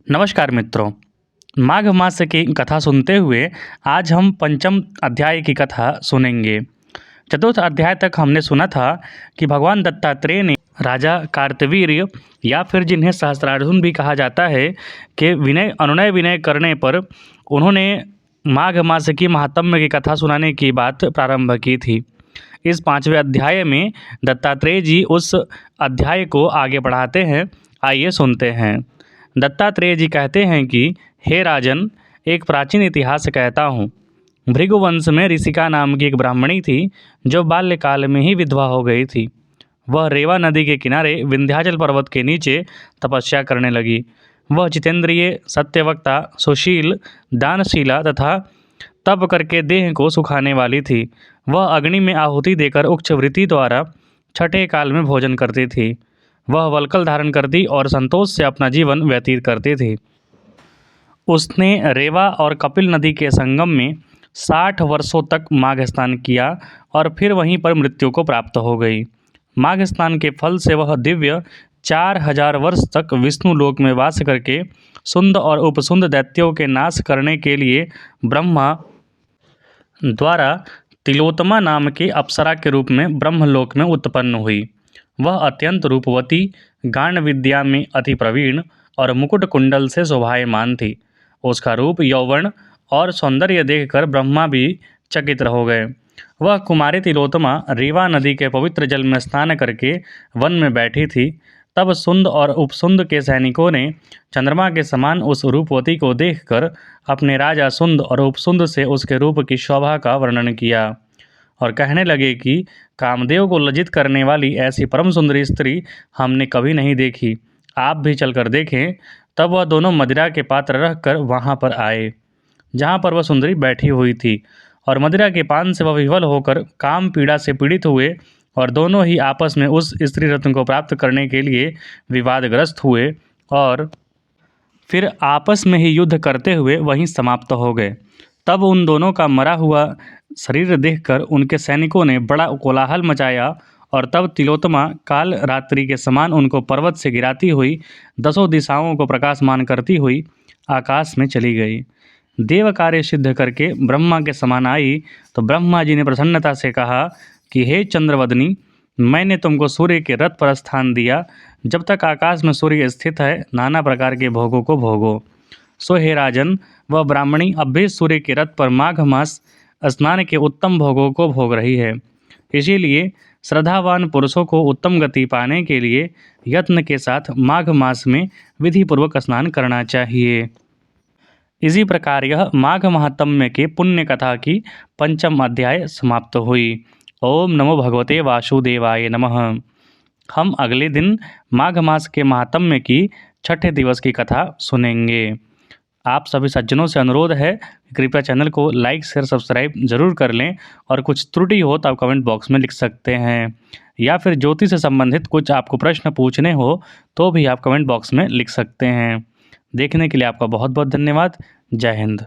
नमस्कार मित्रों। माघ मास की कथा सुनते हुए आज हम पंचम अध्याय की कथा सुनेंगे। चतुर्थ अध्याय तक हमने सुना था कि भगवान दत्तात्रेय ने राजा कार्तवीर्य या फिर जिन्हें सहस्त्रार्जुन भी कहा जाता है कि अनुनय विनय करने पर उन्होंने माघ मास की महात्म्य की कथा सुनाने की बात प्रारंभ की थी। इस पांचवें अध्याय में दत्तात्रेय जी उस अध्याय को आगे बढ़ाते हैं। आइए सुनते हैं। दत्तात्रेय जी कहते हैं कि हे राजन, एक प्राचीन इतिहास कहता हूँ। भृगुवंश में ऋषिका नाम की एक ब्राह्मणी थी जो बाल्यकाल में ही विधवा हो गई थी। वह रेवा नदी के किनारे विंध्याचल पर्वत के नीचे तपस्या करने लगी। वह जितेंद्रिय, सत्यवक्ता, सुशील, दानशीला तथा तप करके देह को सुखाने वाली थी। वह अग्नि में आहुति देकर उच्च वृत्ति द्वारा छठे काल में भोजन करती थी। वह वल्कल धारण करती और संतोष से अपना जीवन व्यतीत करती थी। उसने रेवा और कपिल नदी के संगम में 60 वर्षों तक माघ स्नान किया और फिर वहीं पर मृत्यु को प्राप्त हो गई। माघ स्नान के फल से वह दिव्य 4000 वर्ष तक विष्णु लोक में वास करके सुंद और उपसुंद दैत्यों के नाश करने के लिए ब्रह्मा द्वारा तिलोत्तमा नाम की अप्सरा के रूप में ब्रह्मलोक में उत्पन्न हुई। वह अत्यंत रूपवती, गान विद्या में अति प्रवीण और मुकुट कुंडल से शोभायमान थी। उसका रूप, यौवन और सौंदर्य देखकर ब्रह्मा भी चकित हो गए। वह कुमारी तिलोत्तमा रेवा नदी के पवित्र जल में स्नान करके वन में बैठी थी। तब सुंद और उपसुंद के सैनिकों ने चंद्रमा के समान उस रूपवती को देखकर अपने राजा सुंद और उपसुंद से उसके रूप की शोभा का वर्णन किया और कहने लगे कि कामदेव को लज्जित करने वाली ऐसी परम सुंदरी स्त्री हमने कभी नहीं देखी। आप भी चलकर देखें। तब वह दोनों मदिरा के पात्र रखकर वहाँ पर आए जहाँ पर वह सुंदरी बैठी हुई थी, और मदिरा के पान से वह विह्वल होकर काम पीड़ा से पीड़ित हुए और दोनों ही आपस में उस स्त्री रत्न को प्राप्त करने के लिए विवादग्रस्त हुए और फिर आपस में ही युद्ध करते हुए वहीं समाप्त हो गए। तब उन दोनों का मरा हुआ शरीर देखकर उनके सैनिकों ने बड़ा कोलाहल मचाया और तब तिलोत्तमा काल रात्रि के समान उनको पर्वत से गिराती हुई 10 दिशाओं को प्रकाशमान करती हुई आकाश में चली गई। देव कार्य सिद्ध करके ब्रह्मा के समान आई तो ब्रह्मा जी ने प्रसन्नता से कहा कि हे चंद्रवदनी, मैंने तुमको सूर्य के रथ पर स्थान दिया। जब तक आकाश में सूर्य स्थित है, नाना प्रकार के भोगों को भोगो। सो हे राजन, वह ब्राह्मणी अब भी सूर्य के रथ पर माघ मास स्नान के उत्तम भोगों को भोग रही है। इसीलिए श्रद्धावान पुरुषों को उत्तम गति पाने के लिए यत्न के साथ माघ मास में विधि पूर्वक स्नान करना चाहिए। इसी प्रकार यह माघ महात्म्य के पुण्य कथा की पंचम अध्याय समाप्त हुई। ओम नमो भगवते वासुदेवाय नमः। हम अगले दिन माघ मास के महात्म्य की छठे दिवस की कथा सुनेंगे। आप सभी सज्जनों से अनुरोध है कि कृपया चैनल को लाइक, शेयर, सब्सक्राइब जरूर कर लें और कुछ त्रुटि हो तो आप कमेंट बॉक्स में लिख सकते हैं, या फिर ज्योतिष से संबंधित कुछ आपको प्रश्न पूछने हो तो भी आप कमेंट बॉक्स में लिख सकते हैं। देखने के लिए आपका बहुत बहुत धन्यवाद। जय हिंद।